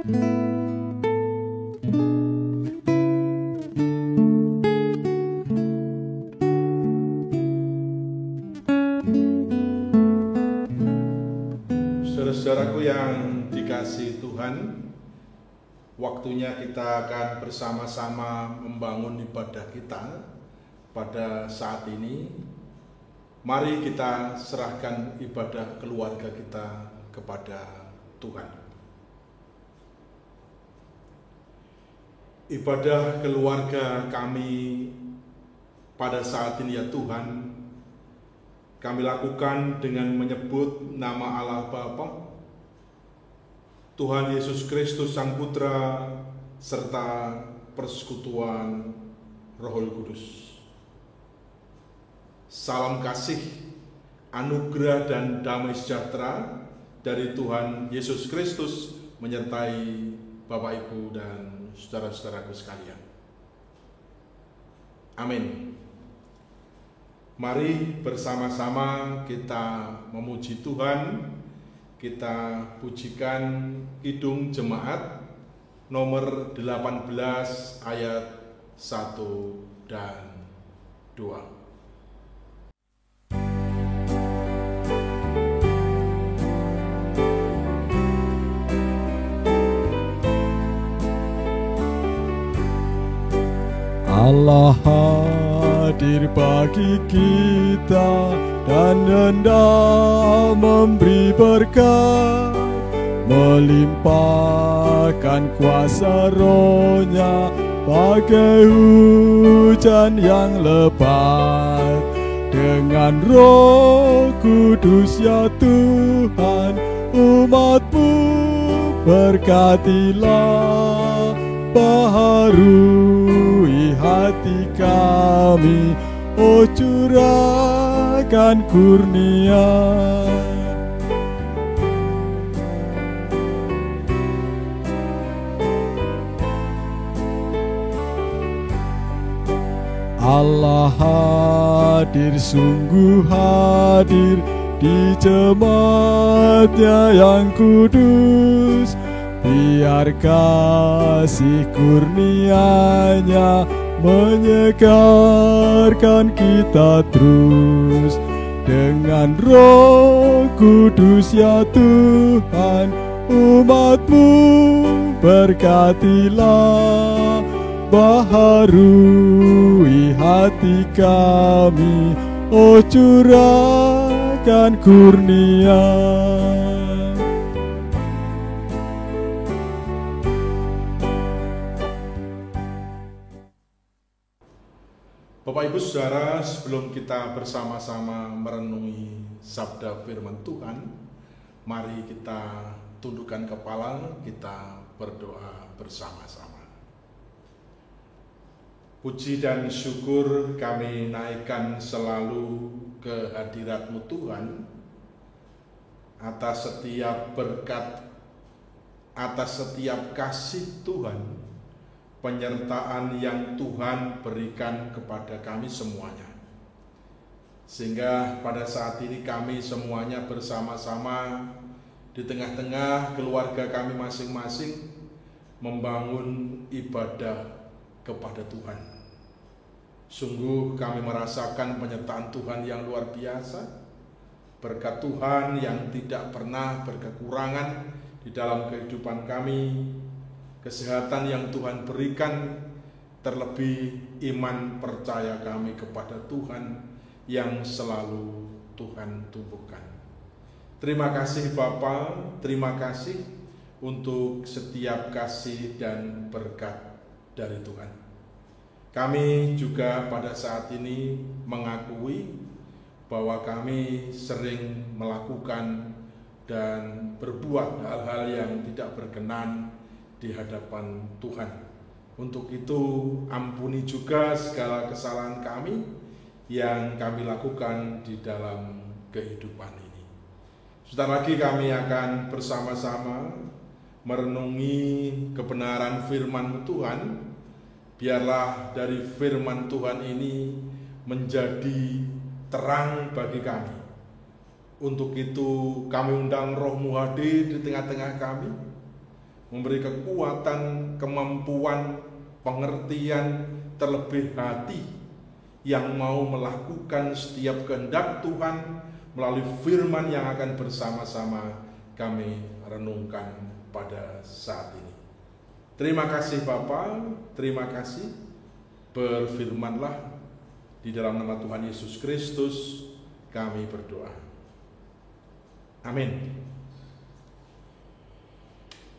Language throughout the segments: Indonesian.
Saudara-saudaraku yang dikasihi Tuhan, waktunya kita akan bersama-sama membangun ibadah kita pada saat ini. Mari kita serahkan ibadah keluarga kita kepada Tuhan. Ibadah keluarga kami pada saat ini ya Tuhan, kami lakukan dengan menyebut nama Allah Bapa, Tuhan Yesus Kristus Sang Putra, serta persekutuan Roh Kudus. Salam kasih, anugerah dan damai sejahtera dari Tuhan Yesus Kristus menyertai Bapak, Ibu, dan saudara-saudaraku sekalian. Amin. Mari bersama-sama kita memuji Tuhan. Kita pujikan Kidung Jemaat nomor 18 ayat 1 dan 2. Allah hadir bagi kita dan hendak memberi berkat, melimpahkan kuasa Roh-Nya bagai hujan yang lebat. Dengan Roh Kudus ya Tuhan, umat-Mu berkatilah, baharui hati kami, oh curahkan kurnia. Allah hadir, sungguh hadir di jemaat-Nya yang kudus. Biar kasih kurnia-Nya menyegarkan kita terus. Dengan Roh Kudus ya Tuhan, umat-Mu berkatilah, baharui hati kami, oh curahkan kurnia. Bapak, Ibu, Saudara, sebelum kita bersama-sama merenungi sabda firman Tuhan, mari kita tundukkan kepala, kita berdoa bersama-sama. Puji dan syukur kami naikkan selalu ke hadirat-Mu Tuhan, atas setiap berkat, atas setiap kasih Tuhan, penyertaan yang Tuhan berikan kepada kami semuanya. Sehingga pada saat ini kami semuanya bersama-sama di tengah-tengah keluarga kami masing-masing membangun ibadah kepada Tuhan. Sungguh kami merasakan penyertaan Tuhan yang luar biasa, berkat Tuhan yang tidak pernah berkekurangan di dalam kehidupan kami, kesehatan yang Tuhan berikan, terlebih iman percaya kami kepada Tuhan yang selalu Tuhan tumbuhkan. Terima kasih Bapa, terima kasih untuk setiap kasih dan berkat dari Tuhan. Kami juga pada saat ini mengakui bahwa kami sering melakukan dan berbuat hal-hal yang tidak berkenan di hadapan Tuhan. Untuk itu ampuni juga segala kesalahan kami yang kami lakukan di dalam kehidupan ini. Sebentar lagi kami akan bersama-sama merenungi kebenaran firman Tuhan. Biarlah dari firman Tuhan ini menjadi terang bagi kami. Untuk itu kami undang Roh-Mu hadir di tengah-tengah kami, memberi kekuatan, kemampuan, pengertian, terlebih hati yang mau melakukan setiap kehendak Tuhan melalui firman yang akan bersama-sama kami renungkan pada saat ini. Terima kasih Bapa, terima kasih. Berfirmanlah, di dalam nama Tuhan Yesus Kristus kami berdoa. Amin.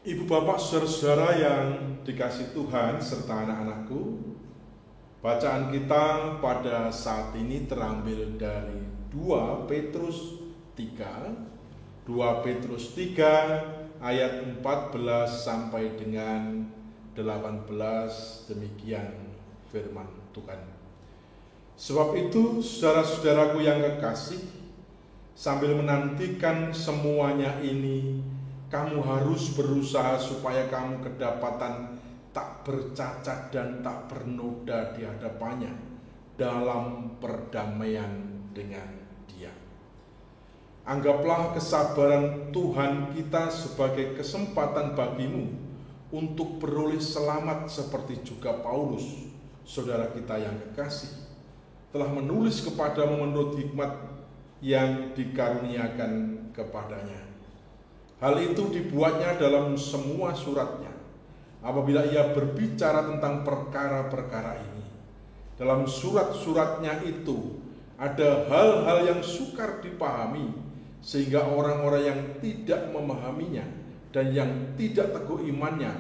Ibu bapak saudara-saudara yang dikasihi Tuhan serta anak-anakku, bacaan kita pada saat ini terambil dari 2 Petrus 3 ayat 14 sampai dengan 18, demikian firman Tuhan. Sebab itu saudara-saudaraku yang kekasih, sambil menantikan semuanya ini, kamu harus berusaha supaya kamu kedapatan tak bercacat dan tak bernoda di hadapannya dalam perdamaian dengan Dia. Anggaplah kesabaran Tuhan kita sebagai kesempatan bagimu untuk beroleh selamat, seperti juga Paulus, saudara kita yang kekasih, telah menulis kepadamu menurut hikmat yang dikaruniakan kepadanya. Hal itu dibuatnya dalam semua suratnya, apabila ia berbicara tentang perkara-perkara ini. Dalam surat-suratnya itu ada hal-hal yang sukar dipahami, sehingga orang-orang yang tidak memahaminya dan yang tidak teguh imannya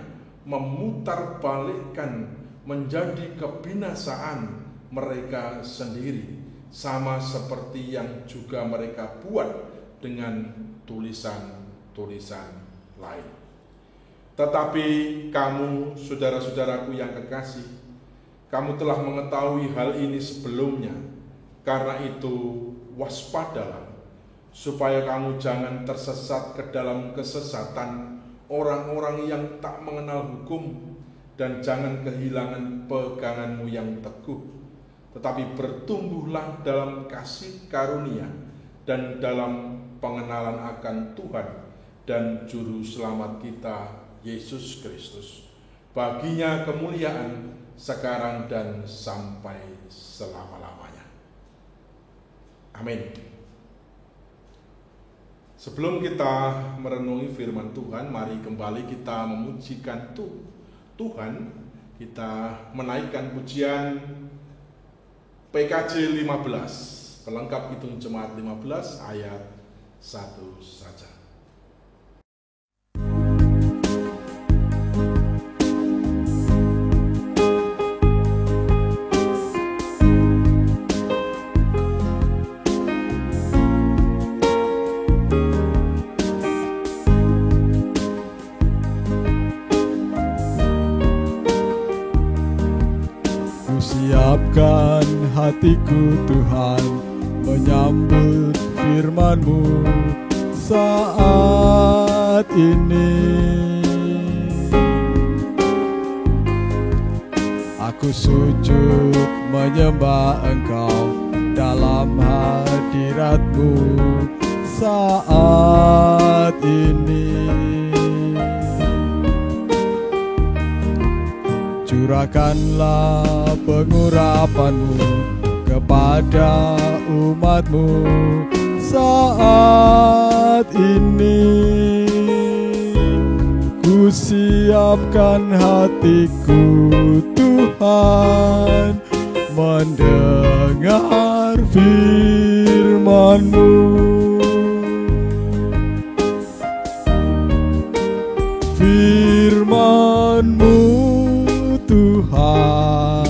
memutarbalikkan menjadi kebinasaan mereka sendiri, sama seperti yang juga mereka buat dengan tulisan lain. Tetapi kamu, saudara-saudaraku yang kekasih, kamu telah mengetahui hal ini sebelumnya. Karena itu waspadalah, supaya kamu jangan tersesat ke dalam kesesatan orang-orang yang tak mengenal hukum, dan jangan kehilangan peganganmu yang teguh, tetapi bertumbuhlah dalam kasih karunia dan dalam pengenalan akan Tuhan dan Juru Selamat kita, Yesus Kristus. Baginya kemuliaan sekarang dan sampai selama-lamanya. Amin. Sebelum kita merenungi firman Tuhan, mari kembali kita memujikan Tuhan. Kita menaikkan pujian PKJ 15, pelengkap Kidung Jemaat 15 ayat 1 saja. Siapkan hatiku Tuhan menyambut firman-Mu saat ini. Aku sujud menyembah Engkau dalam hadirat-Mu saat ini. Curahkanlah pengurapan-Mu kepada umat-Mu saat ini. Ku siapkan hatiku Tuhan mendengar firman-Mu. Firman-Mu Tuhan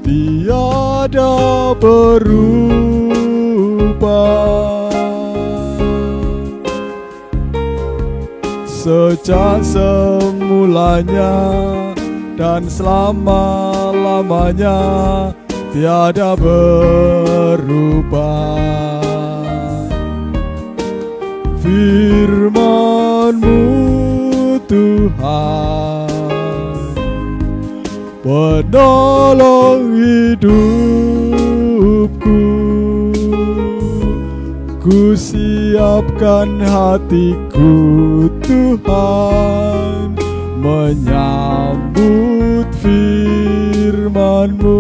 tiada berubah, sejak semulanya dan selama-lamanya tiada berubah. Firman-Mu Tuhan penolong hidupku, Ku siapkan hatiku Tuhan, menyambut firman-Mu.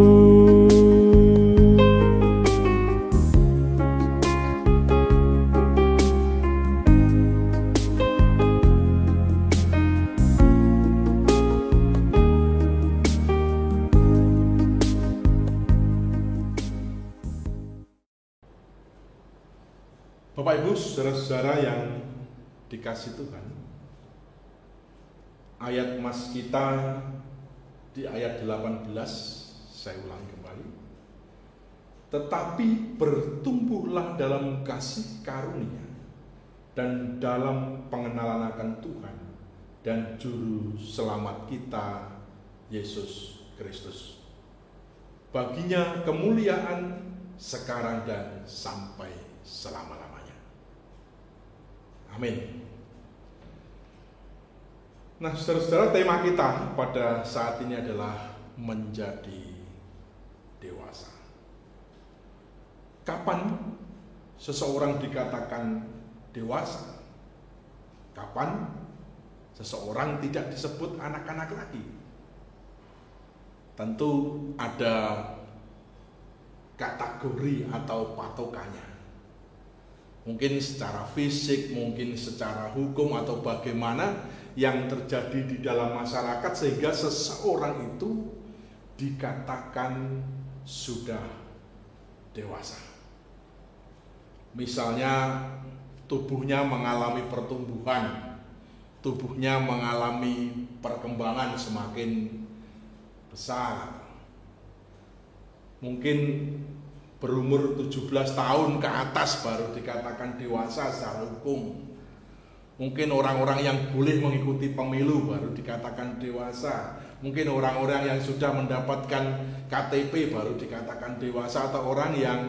Bapak Ibu, saudara-saudara yang dikasih Tuhan, ayat mas kita di ayat 18, saya ulangi kembali. Tetapi bertumbuhlah dalam kasih karunia dan dalam pengenalan akan Tuhan dan Juru Selamat kita, Yesus Kristus. Baginya kemuliaan sekarang dan sampai selama-lamanya. Amin. Nah, saudara-saudara, tema kita pada saat ini adalah menjadi dewasa. Kapan seseorang dikatakan dewasa? Kapan seseorang tidak disebut anak-anak lagi? Tentu ada kategori atau patokannya. Mungkin secara fisik, mungkin secara hukum, atau bagaimana yang terjadi di dalam masyarakat sehingga seseorang itu dikatakan sudah dewasa. Misalnya tubuhnya mengalami pertumbuhan, tubuhnya mengalami perkembangan semakin besar. Mungkin berumur 17 tahun ke atas baru dikatakan dewasa secara hukum. Mungkin orang-orang yang boleh mengikuti pemilu baru dikatakan dewasa. Mungkin orang-orang yang sudah mendapatkan KTP baru dikatakan dewasa, atau orang yang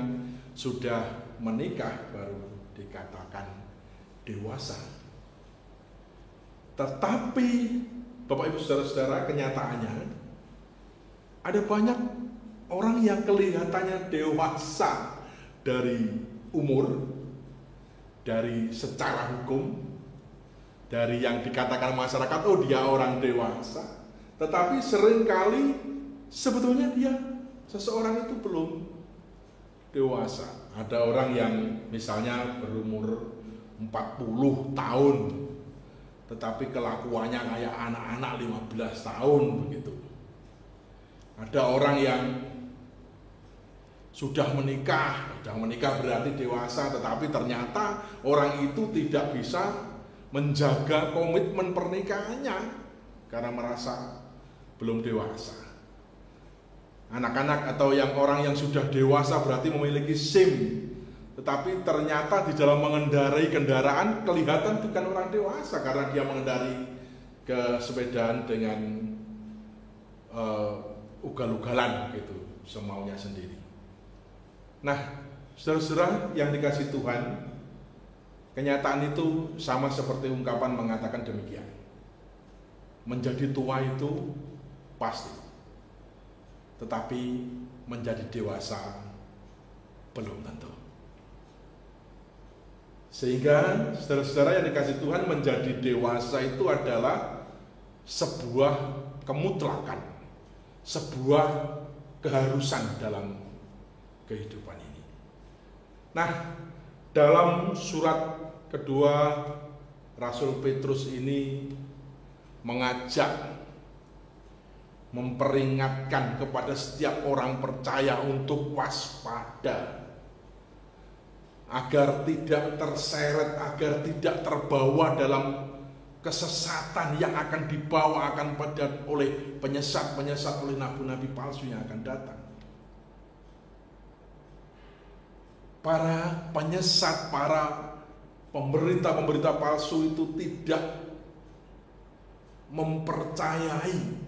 sudah menikah baru dikatakan dewasa. Tetapi Bapak Ibu saudara-saudara, kenyataannya ada banyak orang yang kelihatannya dewasa dari umur, dari secara hukum, dari yang dikatakan masyarakat, oh dia orang dewasa. Tetapi seringkali sebetulnya seseorang itu belum dewasa. Ada orang yang misalnya berumur 40 tahun, tetapi kelakuannya kayak anak-anak 15 tahun begitu. Ada orang yang sudah menikah berarti dewasa, tetapi ternyata orang itu tidak bisa menjaga komitmen pernikahannya karena merasa belum dewasa. Anak-anak atau orang yang sudah dewasa berarti memiliki SIM, tetapi ternyata di dalam mengendarai kendaraan kelihatan bukan orang dewasa karena dia mengendarai kesepedaan dengan ugal-ugalan gitu, semaunya sendiri. Nah, saudara-saudara yang dikasih Tuhan, kenyataan itu sama seperti ungkapan mengatakan demikian. Menjadi tua itu pasti, tetapi menjadi dewasa belum tentu. Sehingga saudara-saudara yang dikasih Tuhan, menjadi dewasa itu adalah sebuah kemutlakan, sebuah keharusan dalam kehidupan ini. Nah, dalam surat kedua Rasul Petrus ini mengajak, memperingatkan kepada setiap orang percaya untuk waspada, agar tidak terseret, agar tidak terbawa dalam kesesatan yang akan dibawa oleh penyesat-penyesat, oleh nabi-nabi palsu yang akan datang. Para penyesat, para pemberita-pemberita palsu itu tidak mempercayai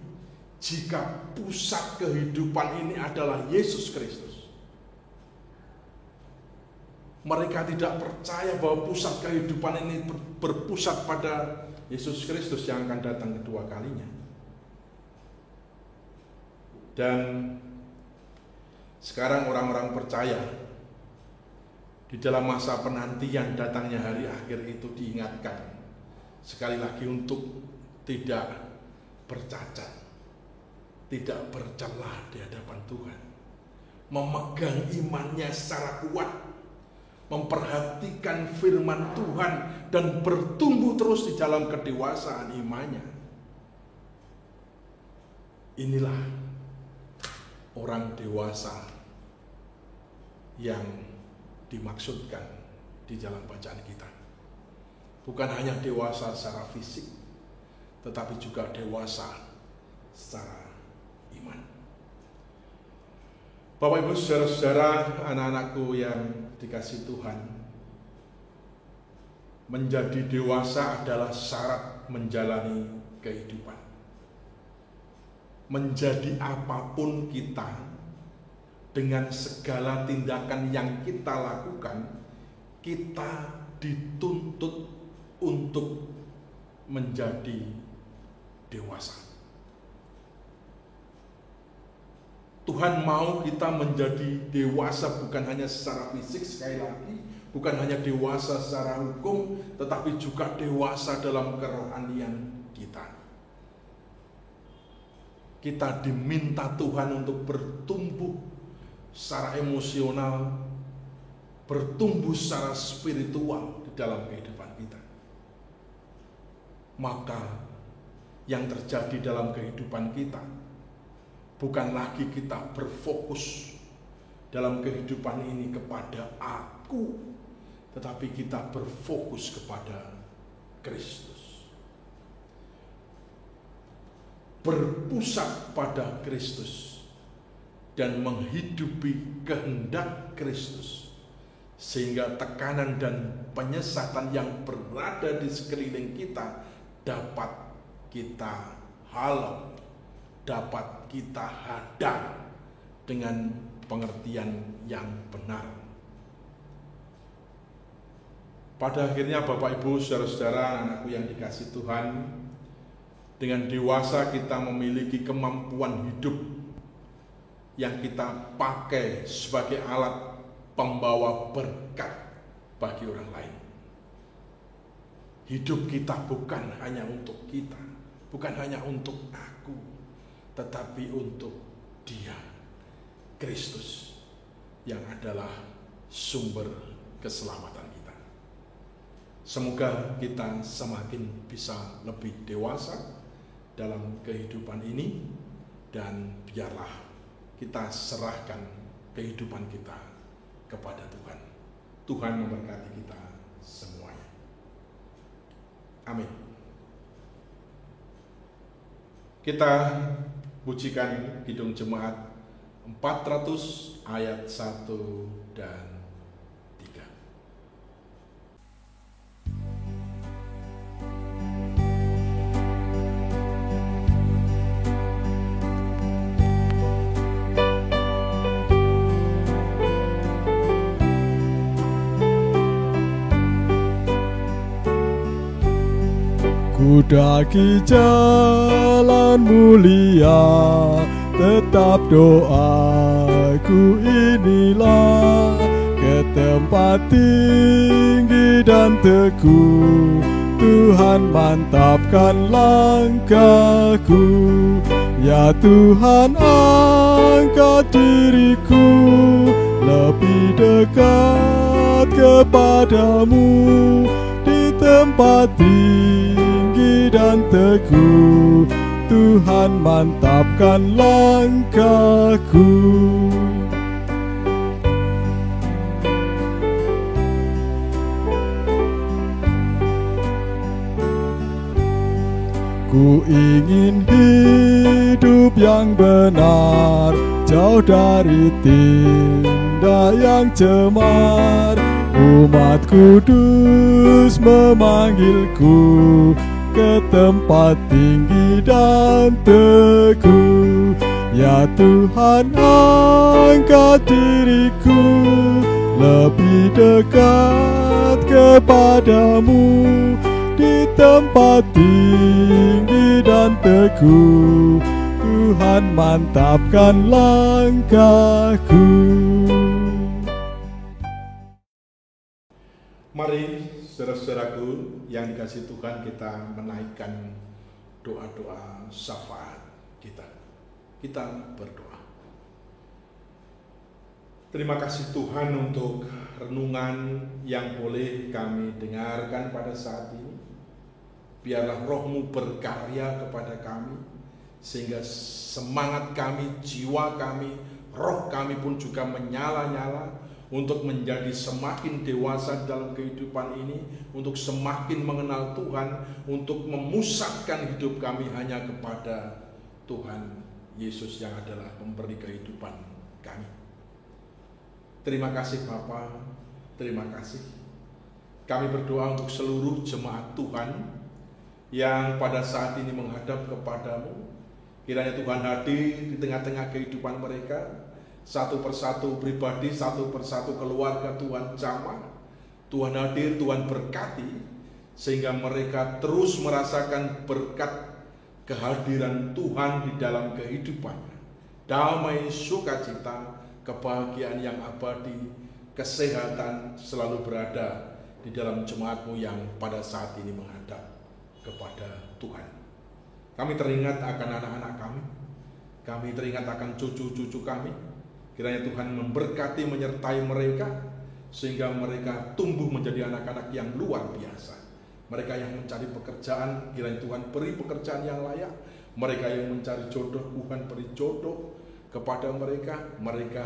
jika pusat kehidupan ini adalah Yesus Kristus. Mereka tidak percaya bahwa pusat kehidupan ini berpusat pada Yesus Kristus yang akan datang kedua kalinya. Dan sekarang orang-orang percaya Di dalam masa penantian datangnya hari akhir itu diingatkan sekali lagi untuk tidak bercacat, tidak bercelah di hadapan Tuhan, memegang imannya secara kuat, memperhatikan firman Tuhan dan bertumbuh terus di dalam kedewasaan imannya. Inilah orang dewasa yang dimaksudkan di dalam bacaan kita. Bukan hanya dewasa secara fisik, tetapi juga dewasa secara iman. Bapak Ibu saudara-saudara, anak-anakku yang dikasihi Tuhan, menjadi dewasa adalah syarat menjalani kehidupan. Menjadi apapun kita, dengan segala tindakan yang kita lakukan, kita dituntut untuk menjadi dewasa. Tuhan mau kita menjadi dewasa bukan hanya secara fisik, sekali lagi, bukan hanya dewasa secara hukum, tetapi juga dewasa dalam kerohanian kita. Kita diminta Tuhan untuk bertumbuh secara emosional, bertumbuh secara spiritual di dalam kehidupan kita. Maka yang terjadi dalam kehidupan kita bukan lagi kita berfokus dalam kehidupan ini kepada aku, tetapi kita berfokus kepada Kristus. Berpusat pada Kristus dan menghidupi kehendak Kristus, sehingga tekanan dan penyesatan yang berada di sekeliling kita dapat kita halau, dapat kita hadang dengan pengertian yang benar. Pada akhirnya Bapak Ibu saudara-saudara, anakku yang dikasihi Tuhan, dengan dewasa kita memiliki kemampuan hidup yang kita pakai sebagai alat pembawa berkat bagi orang lain. Hidup kita bukan hanya untuk kita, bukan hanya untuk aku, tetapi untuk Dia, Kristus, yang adalah sumber keselamatan kita. Semoga kita semakin bisa lebih dewasa dalam kehidupan ini, dan biarlah kita serahkan kehidupan kita kepada Tuhan. Tuhan memberkati kita semuanya. Amin. Kita pujikan Kidung Jemaat 400 ayat 1 dan 3. Ku daki jalan mulia, tetap doaku inilah, ke tempat tinggi dan teguh, Tuhan mantapkan langkahku. Ya Tuhan, angkat diriku lebih dekat kepadamu, di tempat tinggi dan teguh, Tuhan mantapkan langkahku. Ku ingin hidup yang benar, jauh dari tindak yang cemar. Umat kudus memanggilku ke tempat tinggi dan teguh. Ya Tuhan, angkat diriku lebih dekat kepadamu, di tempat tinggi dan teguh, Tuhan mantapkan langkahku. Mari saudara-saudaraku yang dikasihi Tuhan, kita menaikkan doa-doa syafaat kita. Kita berdoa. Terima kasih Tuhan untuk renungan yang boleh kami dengarkan pada saat ini. Biarlah Roh-Mu berkarya kepada kami, sehingga semangat kami, jiwa kami, roh kami pun juga menyala-nyala untuk menjadi semakin dewasa dalam kehidupan ini, untuk semakin mengenal Tuhan, untuk memusatkan hidup kami hanya kepada Tuhan Yesus yang adalah pemberi kehidupan kami. Terima kasih Bapa, terima kasih. Kami berdoa untuk seluruh jemaat Tuhan yang pada saat ini menghadap kepadamu. Kiranya Tuhan hadir di tengah-tengah kehidupan mereka, satu persatu pribadi, satu persatu keluarga Tuhan jamah. Tuhan hadir, Tuhan berkati, sehingga mereka terus merasakan berkat kehadiran Tuhan di dalam kehidupannya. Damai, sukacita, kebahagiaan yang abadi, kesehatan selalu berada di dalam jemaat-Mu yang pada saat ini menghadap kepada Tuhan. Kami teringat akan anak-anak kami teringat akan cucu-cucu kami. Kiranya Tuhan memberkati, menyertai mereka, sehingga mereka tumbuh menjadi anak-anak yang luar biasa. Mereka yang mencari pekerjaan, kiranya Tuhan beri pekerjaan yang layak. Mereka yang mencari jodoh, Tuhan beri jodoh kepada mereka. Mereka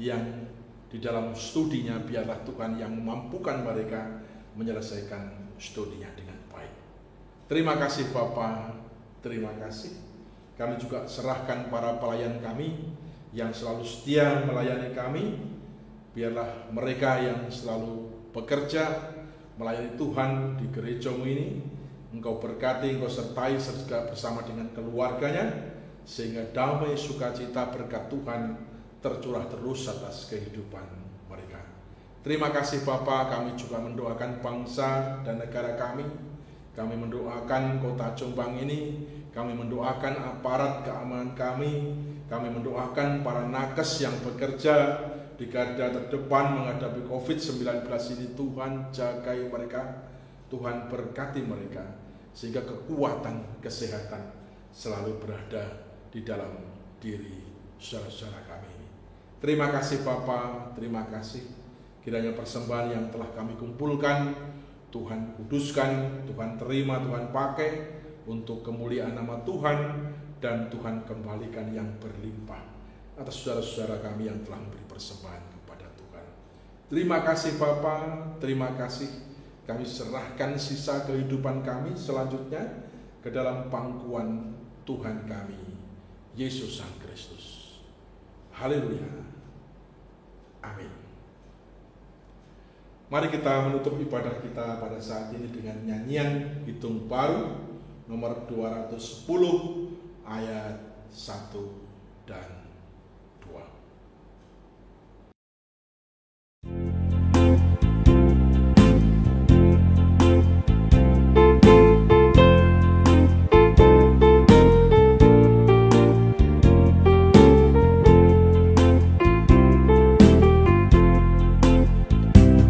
yang di dalam studinya, biarlah Tuhan yang memampukan mereka menyelesaikan studinya dengan baik. Terima kasih Bapa, terima kasih. Kami juga serahkan para pelayan kami yang selalu setia melayani kami. Biarlah mereka yang selalu bekerja melayani Tuhan di gereja-Mu ini, Engkau berkati, Engkau sertai serta bersama dengan keluarganya, sehingga damai, sukacita, berkat Tuhan tercurah terus atas kehidupan mereka. Terima kasih Bapa. Kami juga mendoakan bangsa dan negara kami. Kami mendoakan kota Jombang ini. Kami mendoakan aparat keamanan kami. Kami mendoakan para nakes yang bekerja di garda terdepan menghadapi COVID-19 ini. Tuhan jagai mereka, Tuhan berkati mereka, sehingga kekuatan kesehatan selalu berada di dalam diri saudara-saudara kami. Terima kasih Bapa, terima kasih. Kiranya persembahan yang telah kami kumpulkan, Tuhan kuduskan, Tuhan terima, Tuhan pakai untuk kemuliaan nama Tuhan, dan Tuhan kembalikan yang berlimpah atas saudara-saudara kami yang telah memberi persembahan kepada Tuhan. Terima kasih Bapa, terima kasih. Kami serahkan sisa kehidupan kami selanjutnya ke dalam pangkuan Tuhan kami, Yesus Sang Kristus. Haleluya. Amin. Mari kita menutup ibadah kita pada saat ini dengan nyanyian Hitung Baru nomor 210 ayat 1 dan 2.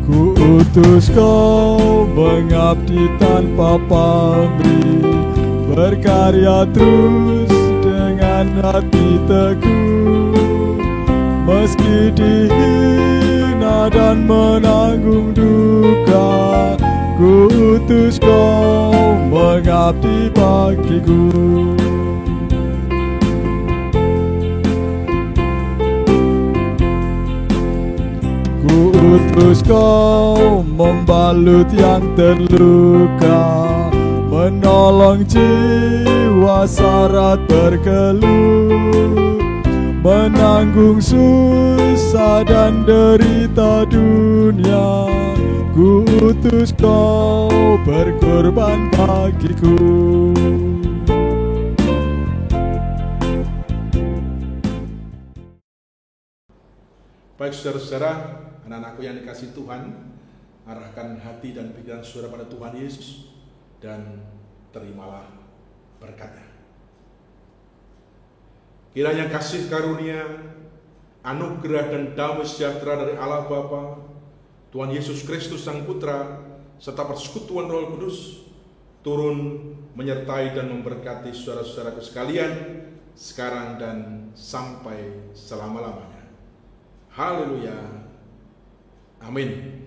Ku utus kau mengabdi tanpa pamrih, berkarya terus dengan hati teguh, meski dihina dan menanggung duka. Ku utus kau mengabdi bagiku. Ku utus kau membalut yang terluka, menolong jiwa syarat berkeluh, menanggung susah dan derita dunia. Ku utus kau berkorban bagiku. Baik saudara-saudara, anak-anakku yang dikasihi Tuhan, arahkan hati dan pikiran saudara pada Tuhan Yesus, dan terimalah berkatnya. Kiranya kasih karunia, anugerah dan damai sejahtera dari Allah Bapa, Tuhan Yesus Kristus Sang Putra serta persekutuan Roh Kudus turun menyertai dan memberkati saudara-saudara sekalian sekarang dan sampai selama-lamanya. Haleluya. Amin.